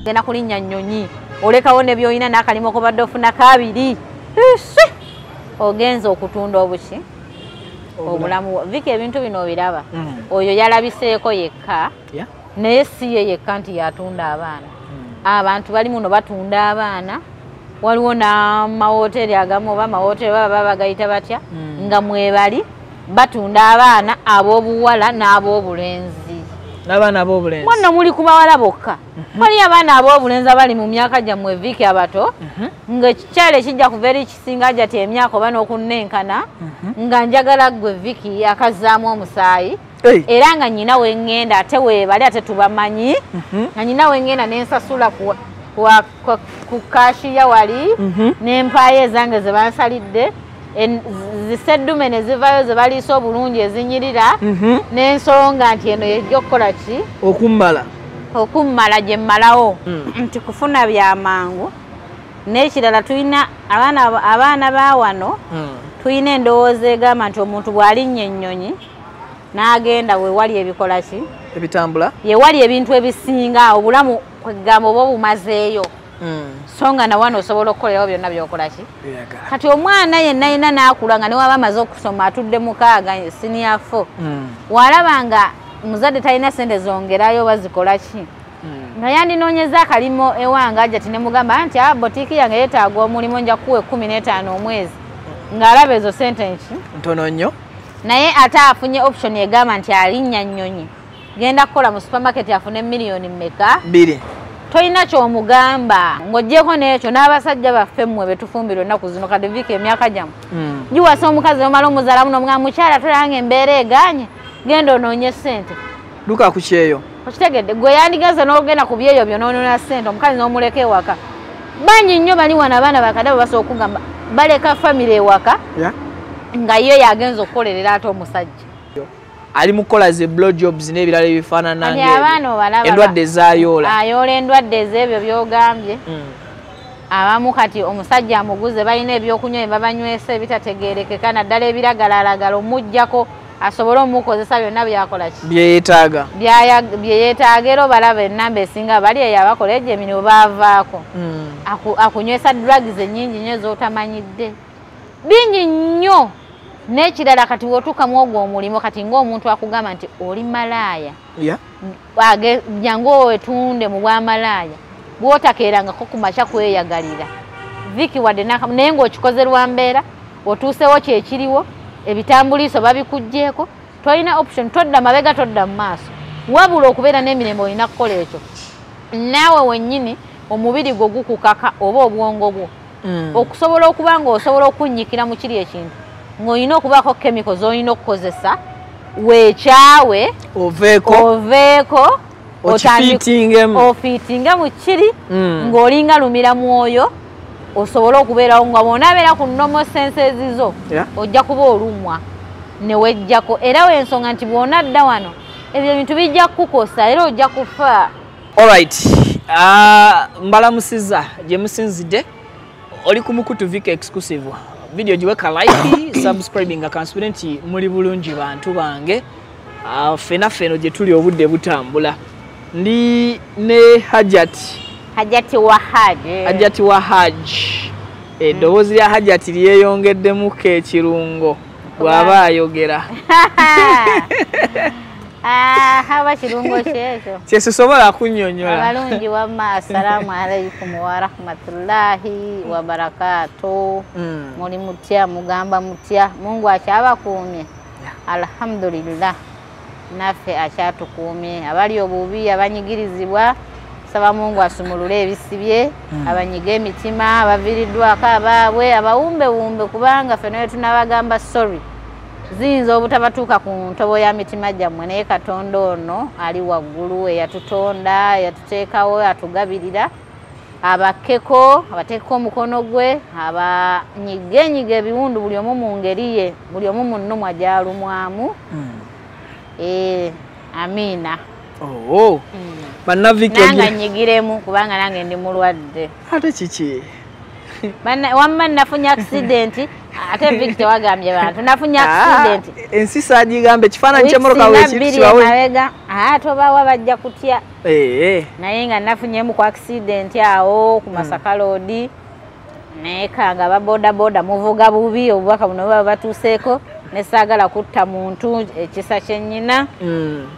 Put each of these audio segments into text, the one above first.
gena kulinnya nnyonyi olekawo ne byoyina n'akalimo ko badde ofuna kabiri ogenza okutunda obuki obulamu Viki ebintu bino obiraba oyo yalabiseeko yekka naye si ye yekka nti yatunda abaana abantu bali muno batunda abaana waliwo n'amawoteri agamu oba amawoteri baba bagayita batya nga mwebali batunda abaana ab'obuwala n'ab'obulenzi n'abaana ab'obulenzi mwana muli ku bawala bokka wali abaana ab'obulenzi abali mu myaka gyammwe Viki abato ng'ekikyalo ekijja kuva eri kisinga jati emyaka oba n'okunnenkana nga njagala ggwe Viki akazzaamu omusaayi era nga nyina wengenda ate weebali ate tubamanyi nga nyina wengenda nensasula ku kashiya wali n'empaayo ezange ze bansalidde ziseddume ne zivayo ze baliisa obulungi ezinyirira n'ensonga nti eno yejja okukola ki okummala gye mmalawo nti kufuna byamangu n'ekirala tulina abaana ba wano tulina endowooza egamba nti omuntu bw'alinnya ennyonyi n'agenda wewali ebikola ki ebitambula yewali ebintu ebisinga obulamu kwegamba oba obumazeeyo so nga nawano osobola okukolerawo byonna byokola ki kati omwana yenna yenna n'akula nga newaba amaze okusoma atudde mukaaga senior 4 walaba nga muzadde talina sente zongerayo bazikola ki nga yandinoonyeza akalimo ewange ajja tinemugamba nti botiiki yange yeetaaga omulimu nja kuwa 15 omwezi ng'alaba ezo sente nki ntono nnyo naye ate afunye option egamba nti alinnya nnyonyi genda kukola mu supermarket afune miliyoni mmeka 2 toyina kyomugamba ng'oggyeko n'ekyo n'abasajja baffe mmwe betufumbirwa ennaku zino kati Viki emyaka gyamu giwasa omukazi omala omuzaala muno mugamba mukyala tolanga embeera eganye genda onoonye sente luka ku kyeyo okitegedde gwe yandigaza n'ogenda ku byeyo byonoonona sente omukazi n'omuleka ewaka bangi nnyo bali wano abaana bakadaba basobola okugamba baleka famire ewaka nga yo yagenza okukolerera ate omusajja ali mukola ze blow jobs n'ebirala ebifaanana endwadde ezayoola ayoola endwadde ez'ebyo byogambye abamu kati omusajja amuguze balina ebyokunywa ebabanywesa ebitategeerekeka naddala ebiragalalagala omuggyako asobole omukozesa byonna byakola ki byeyeetaaga era obalaba ennamba esinga bali eyo abakola egyo emirimu baavaako akunywesa drugs ennyingi nnyo ez'otamanyidde bingi nnyo n'ekirala kati wotuukamu ogwo omulimu kati ng'omuntu akugamba nti oli malaaya jangu owetunde mu bwamalaaya bw'otakeerangako ku makya kweyagalira Viki wadde naye ng'okikoze lwa mbeera otuusewo kyekiriwo ebitambuliiso babikuggyeeko tolina option todda mabega todda mu maaso wabula okubeera n'emirembe olina kukola ekyo naawe wennyini omubiri gwo gukukaka oba obwongo bwo okusobola okuba ng'osobola okunnyikira mu kiri ekintu ng'olina okubaako chemicals olina okukozesa weekyawe oveeko ofiitinge mu kiri ng'olinga lumira mwoyo osobole okubeerawo nga bw'onaabeera ku normal senses zo ojja kuba olumwa ne wejjako era w'ensonga nti bw'onadda wano ebyo ebintu bijja kukukosa era ojja kufa. Alright, mbalamusiza gye musinzidde oli ku Mukutu Viki exclusive video giweka like subscribing akansubire nti muli bulungi bantu bange fena feno gye tuli obudde butambula ndi ne Hajati Wahaj eddoboozi lya Hajati lyeyongeddemu ekirungo bw'aba ayogera haba kirungo kyekyo kyesobola kunnyonnyola abalungi wamma assalamu alaikum wa rahmatullahi wa barakatuh muli mutya mugamba mutya Mungu akyabakuumye alhamdulillah naffe akyatukuumye abali obubi abanyigirizibwa saba Mungu asumulule ebisibye abanyiga emitima abaviiriddwako abaabwe abawumbewumbe kubanga ffe tunabagamba sorry ziyinza obutabatuuka ku ntobo ya mitima gyammwe naye Katonda ono ali waggulu eyatutonda yatuteekawo atugabirira abakkeko abateekeko omukono gwe abanyigenyiga ebiwundu buli omu mu ngeri ye buli omu mu nnumwa gy'alumwamu amiina nanga nyigiremu kubanga nange ndi mulwadde ate kiki wamma nafunye accident ate Viki tewagambye bantu nafunye accident ensi saagigambe kifaananyi ky'emmoloka weekiri kibawe tobawa bajja kutya naye nga nafunyemu ku accident awo ku Masaka Road nekanga babodaboda muvuga bubi obubaka buno baba batuseeko nesagala kutta muntu ekisa kyennyina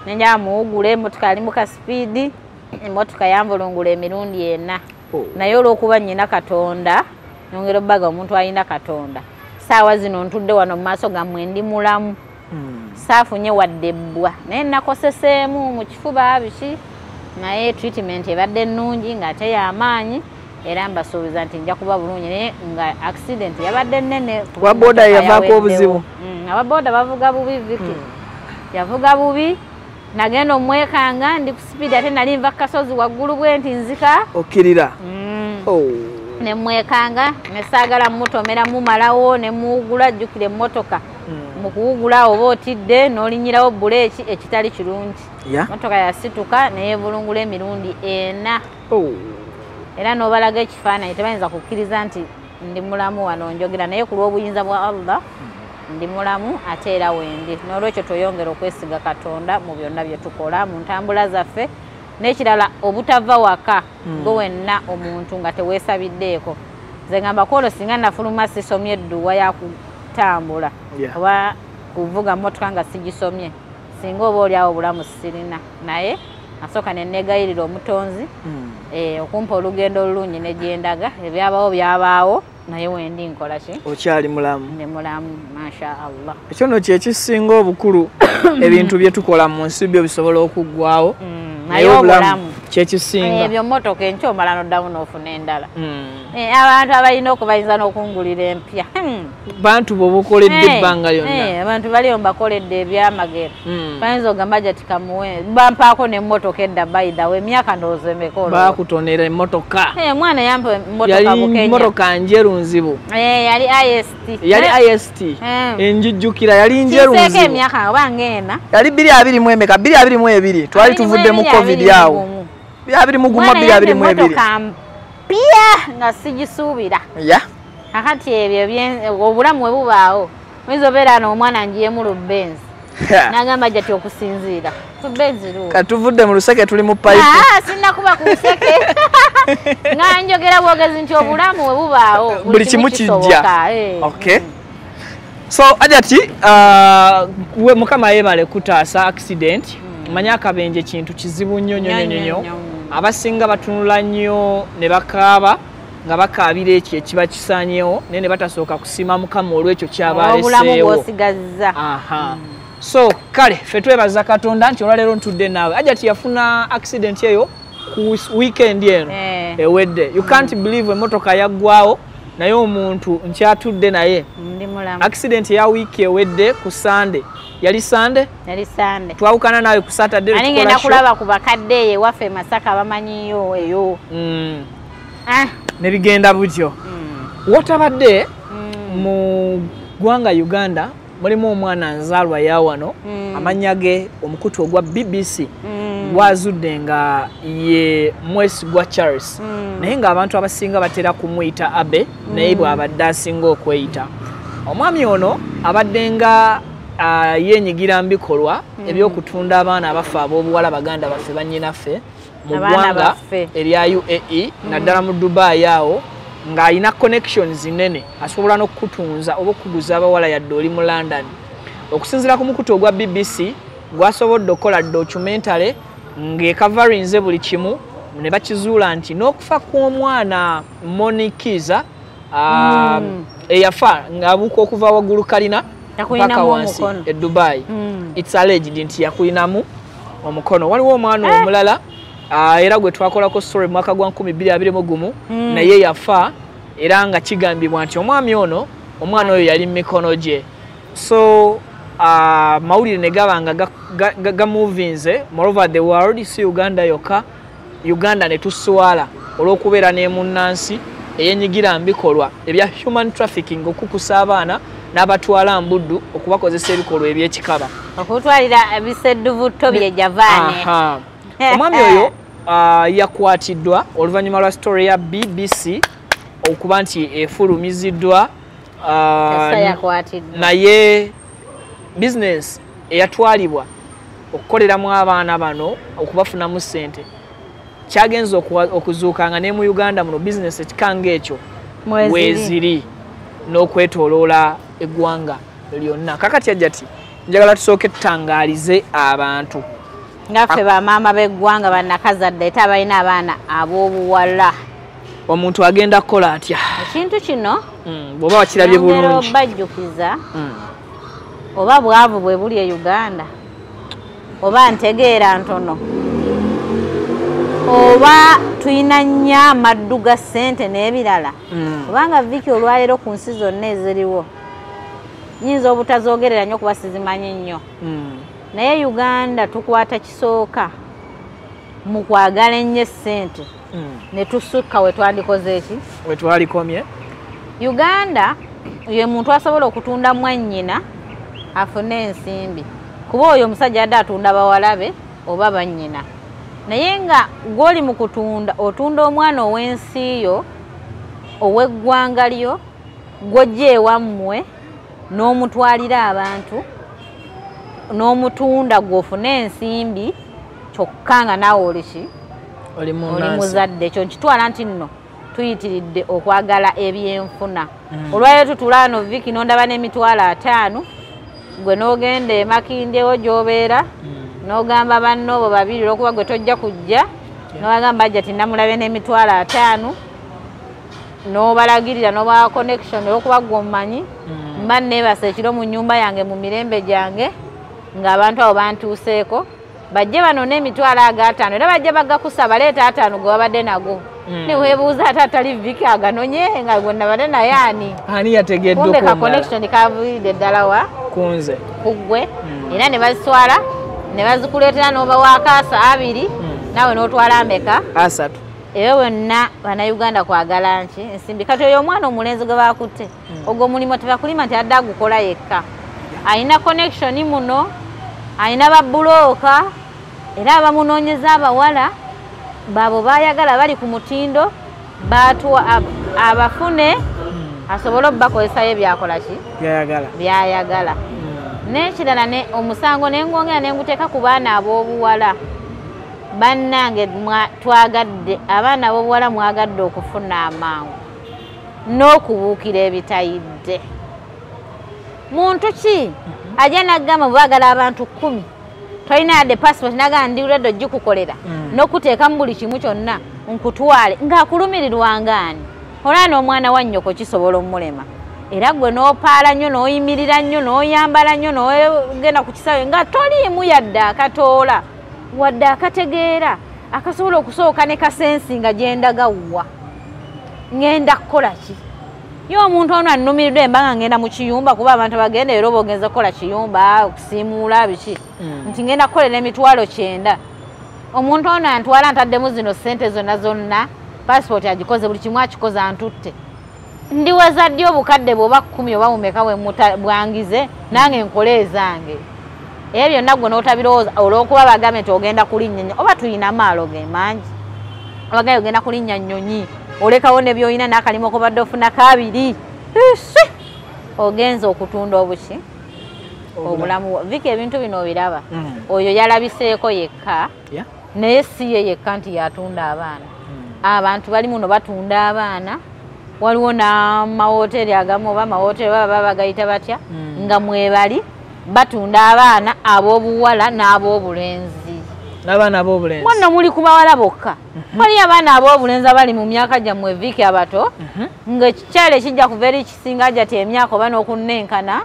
nenja muugule emotoka ali muka speed emotoka yamvulungula emirundi ena naye olw'okuba nnyina Katonda nyongera obbaga omuntu alina Katonda saawa zino ntudde wano mu maaso gammwe ndi mulamu saafunye wadde ebbwa naye nakoseseemu mu kifuba biki naye treatment ebadde nnungi ng'ate y'amaanyi era mbasuubiza nti nja kuba bulungi naye nga accident yabadde nnene waboda yavaako obuzibu ababoda bavuga bubi Vicky yavuga bubi nagenda omwekanga ndi ku speed ate nali nva kasozi waggulu bwe nti nzika okkirira ne mwekanga nesaagala mutomera mumalawo ne muugula ajjukira emmotoka mu kuwugula oba otidde n'olinyirawo buleeki ekitali kirungi motoka yasituka neyeevulungula emirundi ena era n'obalaga ekifaananyi tebayinza kukkiriza nti ndi mulamu wano njogera naye ku lw'obuyinza bwa Allah ndi mulamu ate era wendi n'olwekyo tweyongera okwesiga Katonda mu byonna bye tukola mu ntambula zaffe n'ekirala obutava waka gwe wenna omuntu nga teweesabiddeeko nze ngamba kwolwo singa nafuluma sisomye edduwa yakutambula oba kuvuga mmotoka nga sigisomye singa oba oliawo obulamu sirina naye asooka nenegayirira omutonzi okumpa olugendo olulungi negyendaga ebyabaawo byabaawo naye wendi nkola ki okyali mulamu ne mulamu masha Allah ekyo no kyekisinga obukulu ebintu bye tukola mu nsi byo bisobola okuggwawo naye obulamu kyekisinga ebyo mmotoka enkyo omala n'oddamu n'ofuna endala abantu abalina okubayinza n'okungulira empya bantu bobukoledde ebbanga lyonna abantu bali mbakoledde ebyamagero bayinza ogamba jati kamuwe bampaako n'emmotoka edda bayidawe emyaka ndowooza emeka bakutonera emmotoka mwana yampa emmotoka bukenya mmotoka njeru nzibu yali ist enjijjukira yali njeru nzibu kiseeko emyaka oba ng'ena yali 222 twali tuvudde mu covid awo 222 pia nga sijisuubira kakati ebyo obulamu bwe bubaawo oyinza obeera n'omwana njiyemu lubenzi nagamba jati okusinziira lubenzi luwo katuvudde mu luseke tuli mu payipu sinnakuba ku luseke nga njogera bwogezi nti obulamu bwe bubaawo buli kimu kijja so ajati mukama yebale kutaasa accident manya akabenje kintu kizibu nnyo abasinga batunula nnyo ne bakaaba nga bakaabira ekyo ekiba kisaanyewo naye ne batasooka kusiima mukama olw'ekyo kyabaleseewo so kale ffe twebaza Katonda nti olwaleero ntudde naawe ajati yafuna accident eyo ku weekend eno ewedde you can't believe emmotoka yaggwawo naye omuntu nkyatudde naye accident ya wiiki ewedde ku Sunday yali Sunday twawukana nawe ku Saturday ani ngenda kulaba ku bakadde ye waffe Masaka bamanyiyo eyo ne bigenda butyo watabadde mu ggwanga Uganda mulimu omwana nzaalwa yawano amanya ge omukutu ogwa BBC gwazudde nga ye mwesigwa Charles naye ng'abantu abasinga batera kumuyita Abe naye bw'abadde asinga okweyita omwami ono abadde nga yenyigira mu bikolwa eby'okutunda abaana abafe ab'obuwala baganda baffe bannyinaffe mu ggwanga erya UAE naddala mu Dubai awo ng'alina connections nene asobola n'okukutunza oba okuguza abawala yadde oli mu London okusinziira ku mukutu ogwa BBC gwasobodde okukola documentary ng'ekavarinze buli kimu ne bakizuula nti n'okufa kw'omwana Monikiza eyafa ng'abuuka okuva waggulu kalina paka wansi e Dubai it's alleged nti yakulinamu omukono waliwo omwana omulala era gwe twakolako story mu mwaka gwa 2021 naye yafa era nga kigambibwa nti omwana oyo yali mu mikono gye so mawulire ne gabanga gamovinze all over the world si Uganda yokka Uganda ne tuswala olw'okubeera n'emunnansi eyenyigira mu bikolwa ebya human trafficking okukusa abaana n'abatwala mbuddu okubakozesa ebikolwa eby'ekikaba okutwalira biseddubuto bye javaane omwami oyo yakwatiddwa oluvannyuma lwa story ya BBC okuba nti efulumiziddwa naye business eyatwalibwa okukoleramu abaana bano okubafunamu ssente kyagenza okuzuukanga ne mu Uganda muno bizinesi ekikanga ekyo weeziri n'okwetooloola eggwanga lyonna. Kakati Ajjati njagala tusooke tutangaalize abantu ngaffe bamaama b'eggwanga bannakazadde ate abalina abaana ab'obuwala. Omuntu agenda kukola atya ekintu kino bw'oba wakirabye bulungi bajjukiza oba bwavu bwe buli e Uganda oba ntegeera ntono oba tuyina nnyo amaddu ga ssente n'ebirala kubanga Vicky olwaleero ku nsi zonna eziriwo nyinza obutazoogerera nnyo kuba sizimanyi nnyo naye Uganda tukwata kisooka mu kwagala ennyo ssente ne tusukka we twandikoze eki we twalikomye. Uganda ye muntu asobola okutunda mwannyina afune ensimbi kuba oyo omusajja adde atunda bawalabe oba bannyina naye nga gw'oli mu kutunda otunda omwana ow'ensi yo ow'eggwanga lyo gw'ojja ewammwe n'omutwalira abantu n'omutunda gw'ofune ensimbi kyokka nga naawe oli muzadde ekyo nkitwala nti nno tuyitiridde okwagala ebyenfuna. Olwaleero tutula wano Vicky n'ondaba n'emitwalo 5 gwe n'ogenda e Makindye wo gy'obeera n'ogamba banno bo babiri olw'okuba gwe tojja kujja n'obagamba Ajjati namulabe n'emitwalo 5 n'obalagirira n'obawa connection olw'okuba gwe omumanyi mba neebasa ekiro mu nnyumba yange mu mirembe gyange ng'abantu abo bantuuseeko bajje bano n'emitwalo 5 era bajja bagakusa baleeta 5 gwe babadde nago ne weebuuza ate atali Vicky aganonye nga gwe nabadde naye ani yategedde kumbe ka connection kaviiridde ddala wa kunze kuggwe era ne bazitwala ne bazikuleetera n'obawa akaasa 2 naawe n'otwala ameka 3 eyo wonna bannayuganda kwagala nki ensimbi kati oyo omwana omulenzi gwe bakutte ogwo omulimu tebakulima nti adde agukola yekka alina connection muno alina babbulooka era abamunoonyeza abawala baabo bayagala bali ku mutindo abafune asobole okubakolesayo byakola ki byayagala n'ekirala omusango nengongera nenguteeka ku baana ab'obuwala bannange twagadde abaana ab'obuwala mwagadde okufuna amangu n'okubuukira ebitayidde. Muntu ki ajja naggamba baagala abantu 10 tolina yadde passport naga ndi redo gikukolera n'okuteekamu buli kimu kyonna nkutwale ng'akulumirirwanga ani olwana omwana wa nnyoko kisobola omulema era gwe n'opaala nnyo n'oyimirira nnyo n'oyambala nnyo n'ogenda ku kisawe nga toliimu yadde akatoola wadde akategeera akasobola okusooka ne kasensi nga gyendagawwa ngenda kukola ki ye omuntu ono annumiridde embanga ngenda mu kiyumba kuba abantu bagenda era obogenza kukola kiyumba okusiimuula biki nti ngenda kukolera emitwalo 9 omuntu ono antwala ntaddemu zino ssente zonna passport agikoze buli kimu akikoze antutte ndiwaza ddi obukadde bwoba 10 oba mumeka bwangize nange nkole ezange ebyo byonna gwe n'otabirowooza olw'okuba bagambe nti ogenda kulinnya oba tuyina maalo ge mangi obagambe ogenda kulinnya nnyonyi olekawo ne by'olina n'akalimu okubadde ofuna 2 ogenza okutunda obuki obulamu. Vicky ebintu bino obiraba oyo yalabiseeko yekka naye si ye yekka nti yatunda abaana abantu bali muno batunda abaana waliwo n'amawoteri agamu oba amawoteri baba bagayita batya nga mwebali batunda abaana ab'obuwala n'ab'obulenzi n'abaana ab'obulenzi mwanno muli ku bawala bokka waliyo abaana ab'obulenzi abali mu myaka gyammwe Vicky abato ng'ekikyalo ekijja kuva eri kisinga Ajjati emyaka oba n'okunnenkana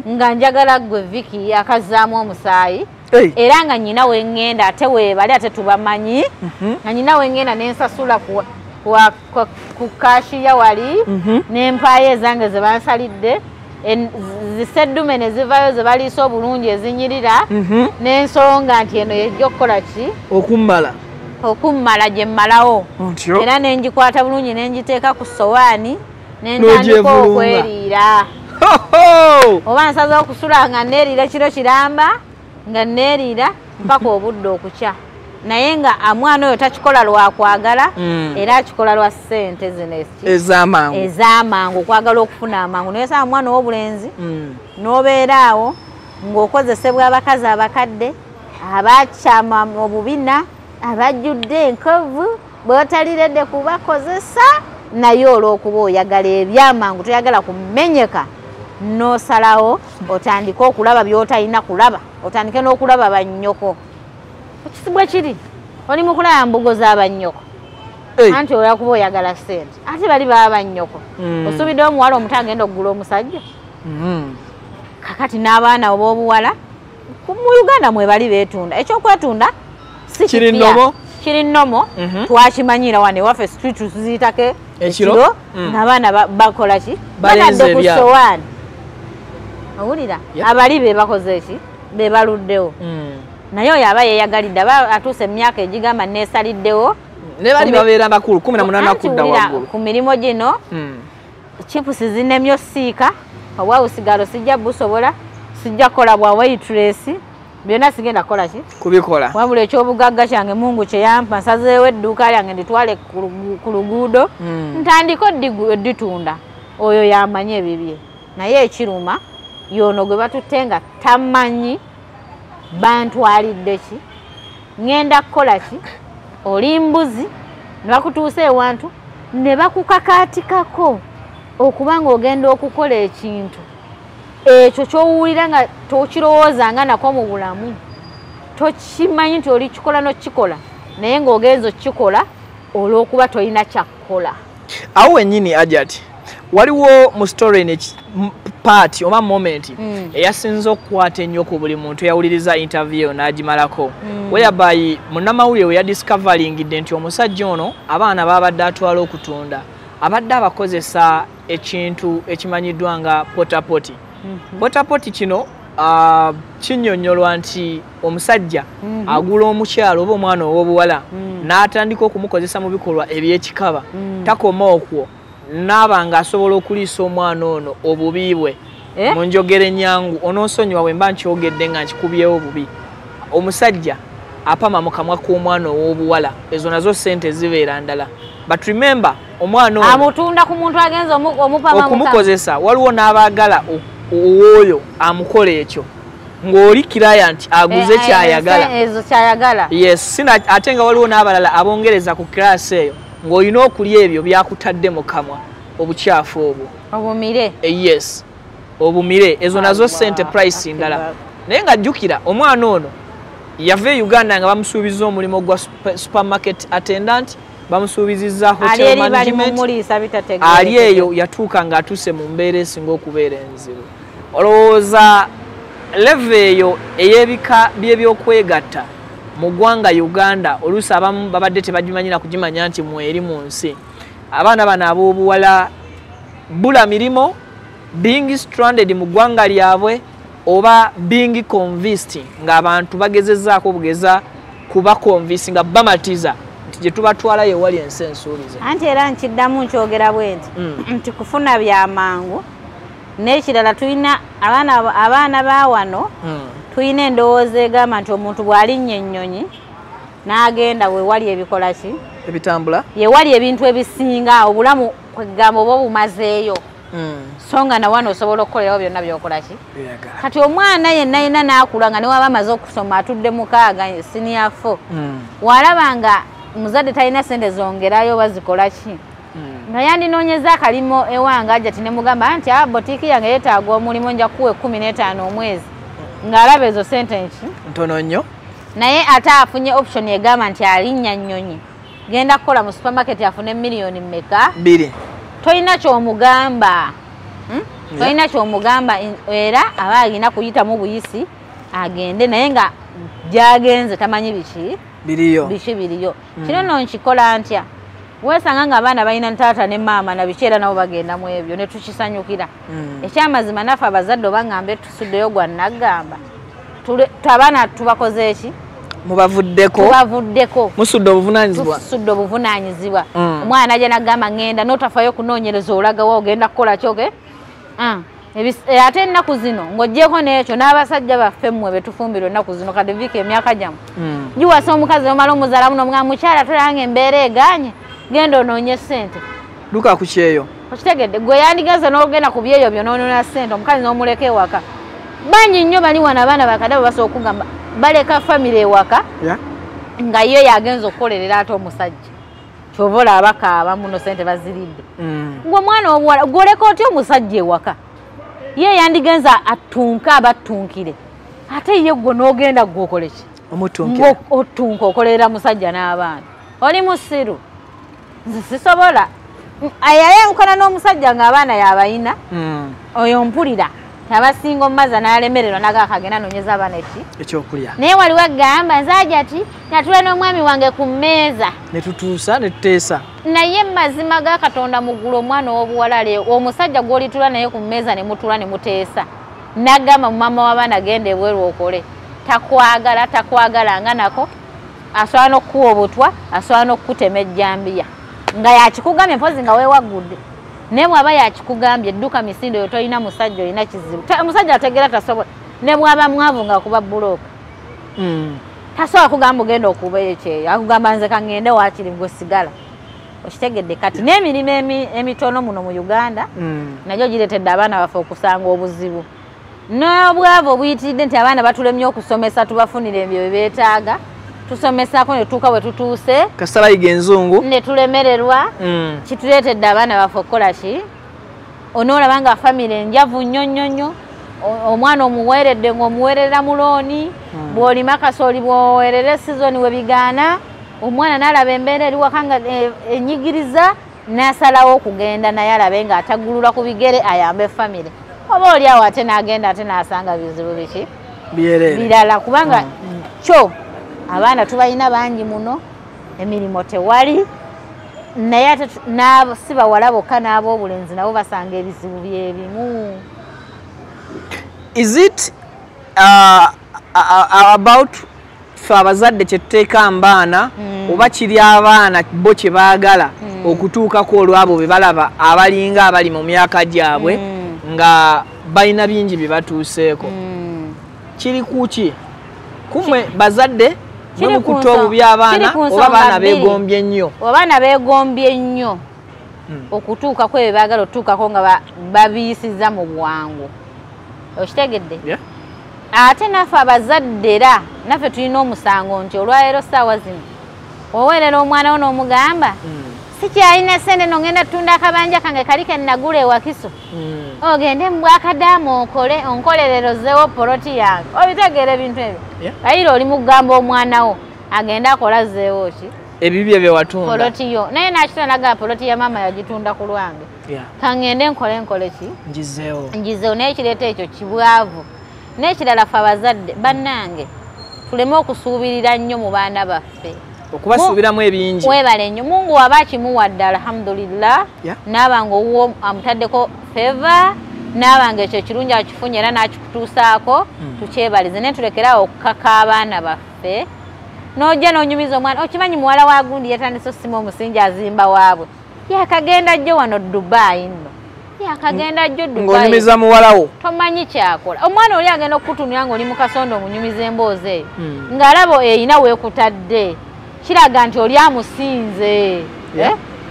nga njagala gwe Vicky akazzaamu omusaayi era nga nnyina wengenda ate weebali ate tubamanyi nga nnyina wengenda nensasula ku kashiya wali n'empaayo ezange ze bansalidde ziseddume ne zivayo ze baliisa obulungi ezinyirira n'ensonga nti eno yejja okukola ki okummala gye mmalawo era nengikwata bulungi nengiteeka ku sowaani nentandika okweriira oba nsaza okusula nga neeriira kiro kiramba nga neeriira mpaka obudde okukya naye nga mwana oyo takikola lwakwagala era akikola lwa ssente zino ez'amangu okwagala okufuna amangu naye saa mwana ow'obulenzi n'obeera awo ng'okozesebwa abakazi abakadde abakyama obubina abajjudde enkovu botaliredde kubakozesa naye olw'okuba oyagala ebyamangu toyagala kumenyeka n'osalawo otandike okulaba by'otalina kulaba otandike n'okulaba bannyoko ekisibwa kiri oli mu kulaba mbugo z'abannyoko anti olwakuba oyagala ssente ate bali baba bannyoko osuubidde omuwala omuto agenda okugula omusajja kakati n'abaana ob'obuwala mu Uganda mwe bali beetunda ekyokwetunda si kiri nnomo twakimanyira wano ewaffe street tuziyitako ekiro ng'abaana bakola ki banadde ku sowaani owulira abali be bakoze eki be baluddewo naye oyo aba yeeyagalidde aba atuuse emyaka egigamba neesaliddewo ne bali babeera bakulu 18 kudda waggulu ku mirimu gino chipusi zinemyo siika oba usigalo sijja busobola sijja kola bwa waitress byonna sigenda kola ki kubikola wabula ekyobugagga kyange mungu kye yampa nsazeewo edduuka lyange nditwale ku luguudo ntandiko ditunda oyo yamanye ebibye naye ekiruma yono gwe batutte nga tamanyi bantwalidde ki ngenda kukola ki oli mbuzi ne bakutuusa ewantu ne bakukakaatikako okuba ng'ogenda okukola ekintu ekyo ky'owulira nga tokirowoozanga nako mu bulamu tokimanyi nti oli kikola n'okikola naye ng'ogenza okikola olw'okuba tolina kyakukola awo wennyini Ajat waliwo mu story ne part oba moment eyasinze okukwata ennyo ku buli muntu eyawuliriza interview n'agimalako whereby munnamawulire we yadiscoveringidde nti omusajja ono abaana babadde atwala okutunda abadde abakozesa ekintu ekimanyiddwa nga potapoti potapoti kino kinnyonnyolwa nti omusajja agula omukyalo oba omwana ow'obuwala n'atandika okumukozesa mu bikolwa eby'ekikaba takoma okwo n'aba ng'asobola okuliisa omwana ono obubi bwe mu njogera ennyangu onoonsonyiwa bwe mba nkyogedde nga nkikubyewo obubi omusajja apama mu kamwa k'omwana ow'obuwala ezo nazo ssente zibeera ndala but remember omwana ono amutunda ku muntu agenza omupama okumukozesa waliwo n'abaagala owoyo amukola ekyo ng'oli client aguze kyayagala ezo kyayagala yes ate nga waliwo n'abalala abongereza ku class eyo ng'olina okulya ebyo byakutadde mu kamwa obukyafu obwo obumire yes obumire ezo nazo ssente price ndala naye nga jjukira omwana ono yava e Uganda nga bamusuubiza omulimu gwa supermarket attendant bamusuubizizza hotel management ali eyo yatuuka ng'atuuse mu mbeera esinga okubeera enzibu olowooza leve eyo ey'ebika by'ebyokwegatta mu ggwanga Uganda oluusi abamu babadde tebagimanyira kugimanya nti mweri mu nsi abaana bano ab'obuwala bula mirimo being stranded mu ggwanga lyabwe oba being convinced ng'abantu bagezezzaako bugeza kuba convinced nga bamatiza nti gye tubatwala yewali ensi ensuubize anti era nkiddamu nkyogera bwe nti kufuna byamangu n'ekirala tulina abaana ba wano tulina endowooza egamba nti omuntu bw'alinnya ennyonyi n'agenda wewali ebikola ki ebitambula yewali ebintu ebisinga obulamu kwegamba oba obumazeeyo so nga na wano osobola okukolerawo byonna byokola ki kati omwana yenna yenna n'akula nga newaba amaze okusoma atudde mukaaga senior 4 walaba nga muzadde talina sente zongerayo bazikola ki nga yandinoonyeza akalimo ewange ajja tinemugamba nti botiiki yange yeetaaga omulimu nja kuwa 15 omwezi ng'alaba ezo sente nki ntono nnyo naye ate afunye option egamba nti alinnya nnyonyi genda kukola mu supermarket afune miliyoni mmeka 2 tolina kyomugamba tolina kyomugamba era aba alina kuyitamu buyisi agende naye nga gyagenze tamanyi biki biriyo kino no nkikola ntya weesanga nga abaana balina taata ne maama na biki era nabo bagenda mu ebyo ne tukisanyukira ekyamazima naffe abazadde oba ngambe tusuddeyo gwa nagamba abaana tubakoze eki mubavuddeko musudde obuvunaanyizibwa omwana ajja nagamba ngenda notafayo kunoonyereza olagawa ogenda kukola kyoge ate ennaku zino ng'oggyeko n'ekyo n'abasajja baffe mmwe betufumbirwa ennaku zino kade viika emyaka gyamu giwasa omukazi omala omuzaala muno omugamba mukyala tulanga embeera eganye genda onoonye ssente luka ku kyeyo okitegedde gwe yandigeze n'ogenda ku byeyo byo n'onoona ssente omukazi n'omuleka ewaka bangi nnyo bali wano abaana bakadde babasobola okugamba baleka family ewaka nga yo yagenza okukolerera ate omusajja kyovola abakaaba muno sente baziridde gwe mwana obuwala goleka otya omusajja ewaka ye yandigenza atunka abatunkire ate ye gwe n'ogenda gwokoleki otunka okolerera musajja n'abaana oli musiru nze sisobola ayayenkana n'omusajja ng'abaana yabayina oyo mpulira abasinga omumaza n'alemererwa naga akagenda nonyeza abaana ekyokulya naye waliwo agamba nzaaja ati natula n'omwami wange ku mmeeza ne tutuusa ne tuteesa naye mazima ga Katonda muggulu omwana w'obuwala le omusajja gw'olitula naye ku mmeeza ne mutula ne muteesa n'agamba mama w'abaana genda ebweru okole takwagala nga nako asobola n'okukuwa obutwa asobola n'okukutema ejjambiya nga yakikugambye mpozi nga weewagudde ne bw'aba yakikugambye edduka misindo yo tolina musajja olina kizibu omusajja ategeera tasobola ne bw'aba mwavu nga kuba bulooka tasobola kugamba ogenda okuba ekyeyo akugamba nze kangende waakiri gwe sigala okitegedde kati n'emirimu emitono muno mu Uganda nagyo gireetedde abaana baffe okusanga obuzibu n'obwavu obuyitiridde nti abaana batulemye okusomesa tubafunire ebyo bye beetaaga tusomesako ne tuuka bwe tutuuse kasala yiga enzungu ne tulemererwa kituleetedde abaana baffe okukola ki onoolaba nga famire enjavu nnyo omwana omuweeredde ng'omuweerera mu looni bw'olima kasooli bw'oweerera sizoni we bigaana omwana n'alaba embeera eri waka nga enyigiriza n'asalawo okugenda naye alabe ng'atagulula ku bigere ayambe famire oba oli awo ate n'agenda ate n'asanga bizibu biki birala kubanga kyo abaana tubalina bangi muno emirimu tewali naye ate si bawala bokka n'ab'obulenzi nabo basanga ebizibu byebimu. Is it about fe abazadde kye tuteeka mbaana oba kiri abaana bo kye baagala okutuukako olwabo be balaba abalinga abali mu myaka gyabwe nga balina bingi bye batuuseeko kiri kuki kumwe bazadde mukuta obubi abaana oba abaana beegombye nnyo abaana beegombye nnyo okutuukako ebyo baagala otuukako nga babiyisiza mu bwangu okitegedde ate naffe abazadde era naffe tulina omusango nti olwaleero ssaawa zino oweerera omwana wo n'omugamba sikyalina sente nogenda tutunda akabanja kange kali ke nagula ewakiso ogende mu bwakadamu onkolererozeewo poloti yange obitegeera ebintu ebyo ayira oli mugamba omwana wo agenda akolazeewo ki ebibye bye watunda poloti yo naye nakitula nagaa poloti ya mama yagitunda ku lwange kangende nkole ki njizeewo naye kireeta ekyo kibwavu n'ekirala ffe abazadde bannange tuleme okusuubirira nnyo mu baana baffe okubasuubiramu ebingi webale nnyo mungu waba akimuwadde alhamdulillah naabanga owuwo amutaddeko feva naabanga ekyo kirungi akifunye era n'akikutuusaako tukyebalize naye tulekerawo okukaka abaana baffe n'ojja n'onyumiza omwana okimanyi muwala wa gundi yatandise osima omusingi azimba waabwe yakagenda jjo wano Dubai nno yakagenda jjo Dubai ng'onyumiza muwalawo tomanyi kyakola omwana oli agenda okukutunira ng'oli mu kasondo omunyumiza emboozi eyo ng'alabo eyina weekutadde kiraga nti oli amusinze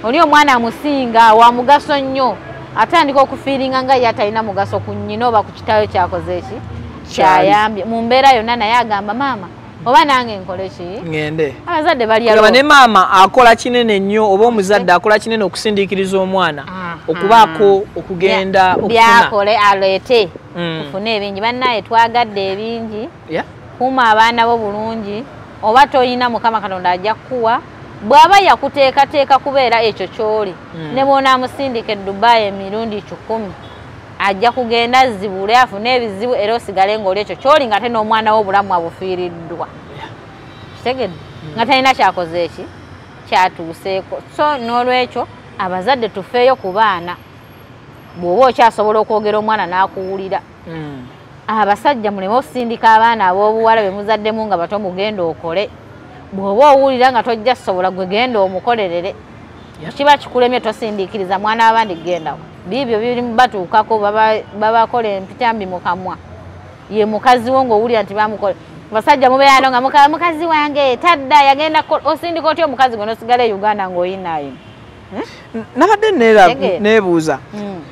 oli omwana amusinga wa mugaso nnyo atandika okufiiringa nga ye atalina mugaso ku nnyina oba ku kitaawe kyakoze eki kyayambye mu mbeera yonna naye agamba maama oba nange nkole ki ngende abazadde balya ne maama akola kinene nnyo oba omuzadde akola kinene okusindiikiriza omwana okubaako okugenda okufuna byakole aleete kufuna ebingi bannaye twagadde ebingi kuuma abaana bo bulungi oba toyina Mukama Katonda ajja kukuwa bw'aba yakuteekateeka kubeera ekyo ky'oli ne bw'onaamusindika e Dubai emirundi 10 ajja kugenda zibule afune ebizibu era osigale ng'oli ekyo ky'oli nga ate n'omwana wo obulamu abufiiriddwa kitegedde nga talina kyakoze eki kyatuuseeko so n'olwekyo abazadde tufeeyo ku baana bw'oba okyasobola okwogera omwana n'akuwulira abasajja muleme okusindika abaana ab'obuwala be muzaddemu nga bato mugenda okole bw'oba owulira nga tojja sobola gwe genda omukolerere kiba kikulemye tosindiikiriza mwana w'abandi gendawo biibyo birimu batuukako babakola empitambi mu kamwa ye mukazi wo ng'owulira nti bamukola basajja mubeerano nga mukazi wange tadda yagenda osindika otya omukazi gwe n'osigala e Uganda ng'oyinaayina nabadde neebuuza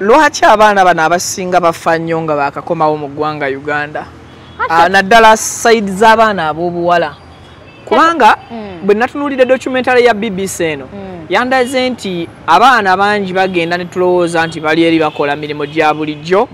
lwaki abaana bano abasinga bafa nnyo nga baakakomawo mu ggwanga Uganda naddala side z'abaana ab'obuwala kubanga bwe natunuulidde documentary ya BBC eno yandaze nti abaana bangi bagenda ne tulowooza nti bali eri bakola mirimu gya bulijjo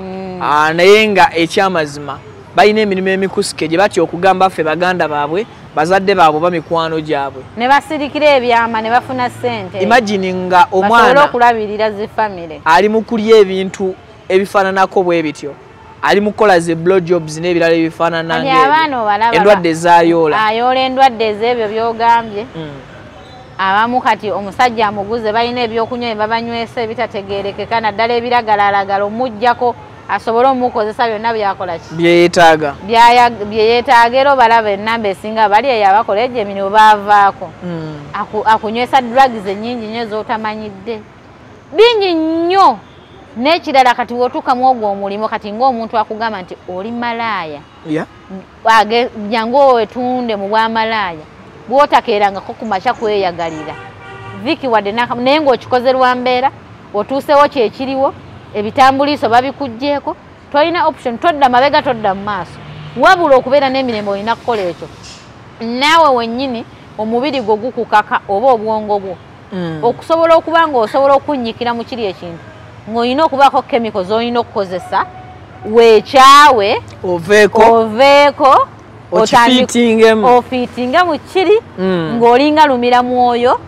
naye nga ekyamazima balina emirimu emikusike gye batya okugamba ffe baganda baabwe bazadde baabwe ba mikwano gyabwe ne basirikira ebyama ne bafuna ssente imagine nga omwana okulabirira zi family ali mu kulya ebintu ebifaananako bwe bityo ali mu kukola ze blow jobs n'ebirala ebifaanana endwadde ezayoola ayoola endwadde ez'ebyo by'ogambye abamu kati omusajja amuguze balina ebyokunywa ebabanywesa ebitategeerekeka naddala ebiragalalagala omuggyako asobole omukozesa byonna byakola ki byeyeetaaga byeyeetaaga era obalaba ennamba esinga bali eyo abakola egyo emirimu baavaako akunywesa drugs ennyingi nnyo ez'otamanyidde bingi nnyo n'ekirala kati wotuukamu ogwo omulimu kati ng'omuntu akugamba nti oli malaaya jangu owetunde mu bwamalaaya bw'otakeerangako ku makya kweyagalira viki wadde naye ng'okikoze lwa mbeera otuusewo kyekiriwo ebitambuliiso babikugjeeko tolina option todda mabega todda mu maaso wabula okubeera n'emirembe olina kukola ekyo naawe wennyini omubiri gwo gukukaka oba obwongo bwo okusobola okuba ng'osobola okunyikira mu kiri ekintu ng'olina okubaako chemicals olina okukozesa weekyawe oveeko ofiitinge mu kiri ng'olinga lumira mwoyo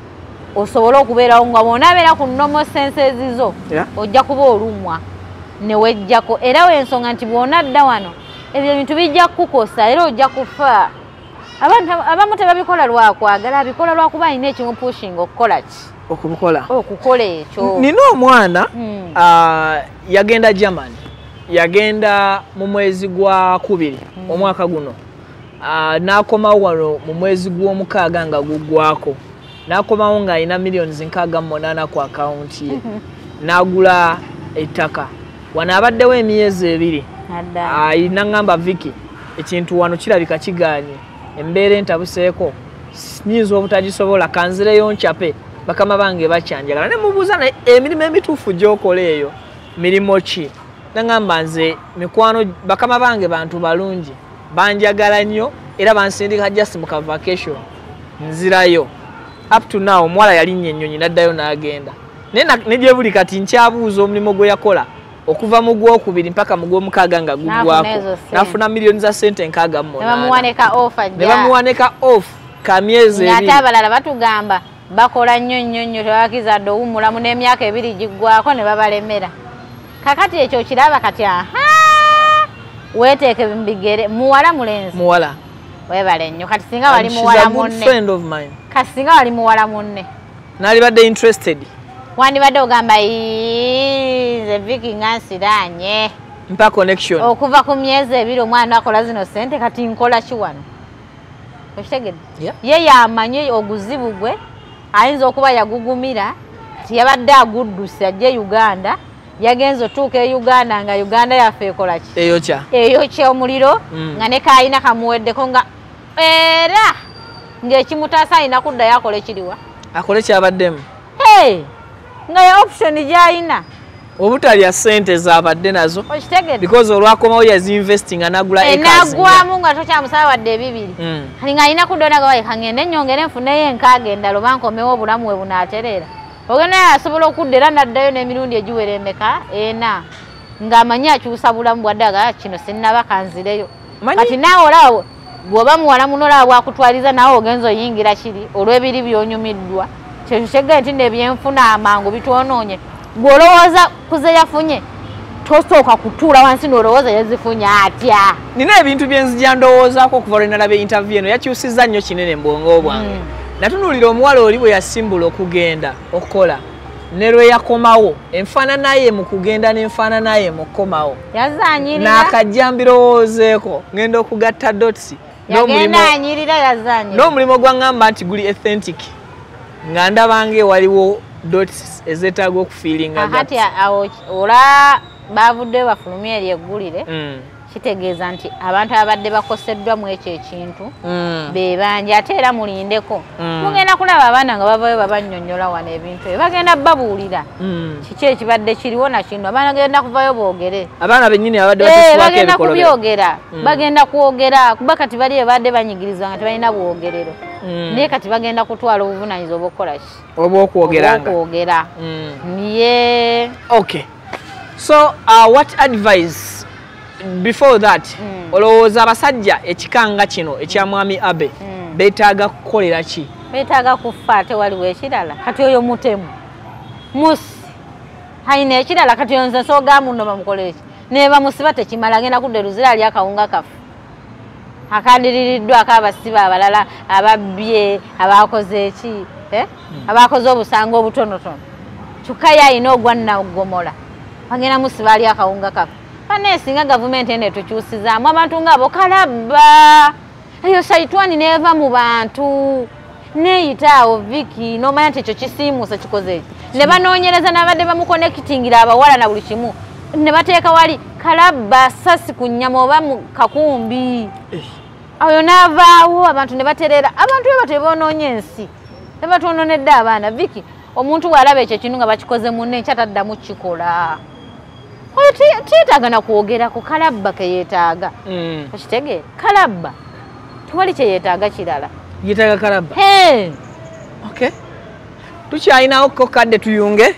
osobola okubeerawo nga bw'onaabeera ku normal senses zo ojja kuba olumwa ne wejjako era w'ensonga nti bw'onadda wano ebyo ebintu bijja kukukosa era ojja kufa abamu tebabikola lwakwagala abikola lwakuba alina ekimupushinga okukola ki okukola ekyo nina omwana yagenda Germany yagenda mu mwezi gwa 2 omwaka guno n'akomawo wano mu mwezi gw'omukaaga nga guggwako n'akomawo ng'alina millions 68 ku akawunti ye n'agula ettaka wano abaddewo emyezi 2 alina ngamba Viki ekintu wano kirabika kigaanye embeera entabuseeko nyinza obutagisobola kanzireyo ncape bakama bange bakyanjagala ne mubuuza emirimu emituufu gy'okola eyo mirimu ki nangamba nze mikwano bakama bange bantu balungi banjagala nnyo era bansindika just mu vacation nzirayo up to now omuwala yalinnya ennyonyi n'addayo n'agenda ne gye buli kati nkyabuuza omulimu gwe yakola okuva mu gwokubiri mpaka mu gw'omukaaga nga guggwako n'afuna miliyoni za ssente 68 ne bamuwanika off ka myezi 2 ate abalala batugamba bakola nnyo tebakizadde owummulamu n'emyaka 2 giggwako ne babalemera kakati ekyo kiraba kati weeteeke bigere muwala mulenzi muwala webale nnyo kati singa wali muwala munne kati singa wali muwala munne nalibadde interested wandibadde ogamba nze Viki nga nsiranye mpa connection okuva ku myezi 2 omwana akola zino sente kati nkola ki wano okitegedde ye yamanye oguzibu gwe ayinza okuba yagugumira kati yabadde agudduse ajje Uganda yagenze otuuka e Uganda nga Uganda yaffe ekola ki eyokya omuliro nga ne kaayina kamuweddeko nga era ng'ekimutaasa alina kudda yakola ekiriwa akole kyabaddemu nga ya option gy'alina obutalya ssente zaabadde nazo okitegedde because olwakomawo yazinvesting anagula enagwamu nga tokyamusaba wadde 2 kali nga alina kudda nagawaye kangende nnyongere nfuneyo enkaaga endala oba nkomewo obulamu we bunaatereera ogenda yasobola okudda era naddayo n'emirundi egiwera emeka ng'amanyi akyusa bulamu bwaddaga kino sinnaba kanzireyo kati naawe olaba bw'oba muwala muno olaba bwakutwaliza naawe ogenza oyingira kiri olw'ebiri by'onyumiddwa kyekyo kyegge nti nebyenfuna amangu bitwonoonye bw'olowooza kuze yafunye tosooka kutuula wansi n'olowooza yazifunye atya nina ebintu byenzija ndowoozaako okuva lwe nalaba interview eno yakyusizza nnyo kinene mbwongo bwange natunuulira omuwala oli bwe yasimbula okugenda okukola ne lwe yakomawo enfaanana ye mu kugenda n'enfaanana ye mu kukomawo yazanyirira n'akajja mbirowoozeeko ngenda okugatta dotsi n'omulimu gwaŋŋamba nti guli authentic nga ndabange waliwo dots ezeetaaga okufiiringa kati ola bavudde bafulumya eri eggulire kitegeeza nti abantu abadde bakoseddwa mu ekyo ekintu be bangi ate era mulindeko mugenda kulaba abaana nga bavayo babannyonnyola wano ebintu ebyo bagenda babuulira kiki ekibadde kiriwo na kino abaana bagenda kuvayo boogere abaana bennyini abadde batuswako bagenda kubyogera bagenda kwogera kuba kati bali ebadde banyigirizwa nga tebalina bwogerero naye kati bagenda kutwala obuvunaanyizibwa obw'okukola ki obw'okwogera ye okay so what advice before that olowooza abasajja ekikanga kino ekya mwami Abe beetaaga kukolera ki beetaaga kufa ate waliwo ekirala kati oyo mutemu musi haina ekirala kati oyo nze sooga muno bamukolere ki ne bamusiba tekimala agenda kudda eruzira ali akawunga kafu akadiririddwa akabasiba abalala ababbye abakoze eki abakoze obusango obutonotono kyokka ye ayina ogwa nnagomola bagenda musiba ali akawunga kafu panesinga gavumenti ene tukyusizaamu abantu ngaabo kalabba eyo saitwani neeva mu bantu neyitaawo Viki nomanya nti ekyo kisiimuusa kikoze eki ne banoonyereza n'abadde bamukonekitingira abawala na buli kimu ne bateeka wali kalabba sasi ku nnyama oba mu kakumbi ayo n'avaawo abantu ne baterera abantu be batyo bonoonye ensi ne batoononedde abaana Viki omuntu bw'alaba ekyo ekintu nga bakikoze munne ekyataddamu kikola oyo tiyetaaga na kwogera ku kalabba ke yeetaaga okitegeera kalabba tewali kye yeetaaga kirala yeetaaga kalabba okay tukyalinawo ko kadde tuyunge